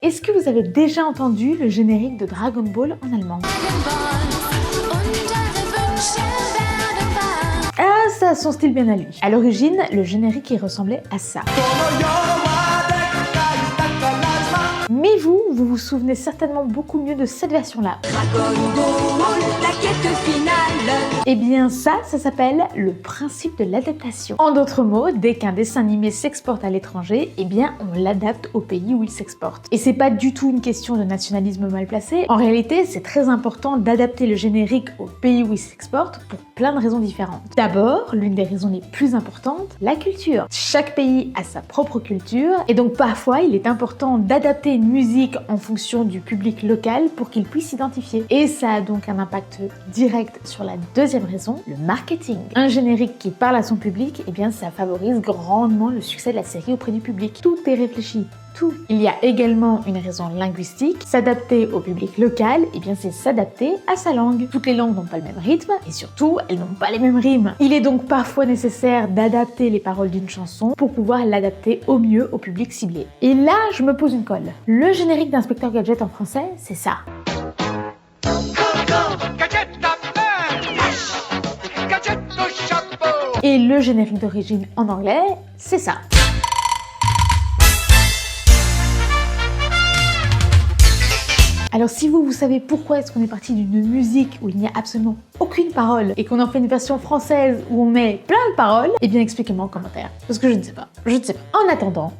Est-ce que vous avez déjà entendu le générique de Dragon Ball en allemand? Ah, ça a son style bien à lui. À l'origine, le générique il ressemblait à ça. Mais vous vous souvenez certainement beaucoup mieux de cette version-là. Dragon Ball, la quête finale. Eh bien ça s'appelle le principe de l'adaptation. En d'autres mots, dès qu'un dessin animé s'exporte à l'étranger, eh bien on l'adapte au pays où il s'exporte. Et c'est pas du tout une question de nationalisme mal placé. En réalité, c'est très important d'adapter le générique au pays où il s'exporte pour plein de raisons différentes. D'abord, l'une des raisons les plus importantes, la culture. Chaque pays a sa propre culture et donc parfois il est important d'adapter une musique en fonction du public local pour qu'il puisse s'identifier. Et ça a donc un impact direct sur la deuxième raison, le marketing. Un générique qui parle à son public, eh bien ça favorise grandement le succès de la série auprès du public. Tout est réfléchi. Tout. Il y a également une raison linguistique. S'adapter au public local, eh bien c'est s'adapter à sa langue. Toutes les langues n'ont pas le même rythme et surtout, elles n'ont pas les mêmes rimes. Il est donc parfois nécessaire d'adapter les paroles d'une chanson pour pouvoir l'adapter au mieux au public ciblé. Et là, je me pose une colle. Le générique d'Inspecteur Gadget en français, c'est ça. Et le générique d'origine en anglais, c'est ça. Alors si vous savez pourquoi est-ce qu'on est parti d'une musique où il n'y a absolument aucune parole et qu'on en fait une version française où on met plein de paroles, eh bien expliquez-moi en commentaire. Parce que je ne sais pas. En attendant,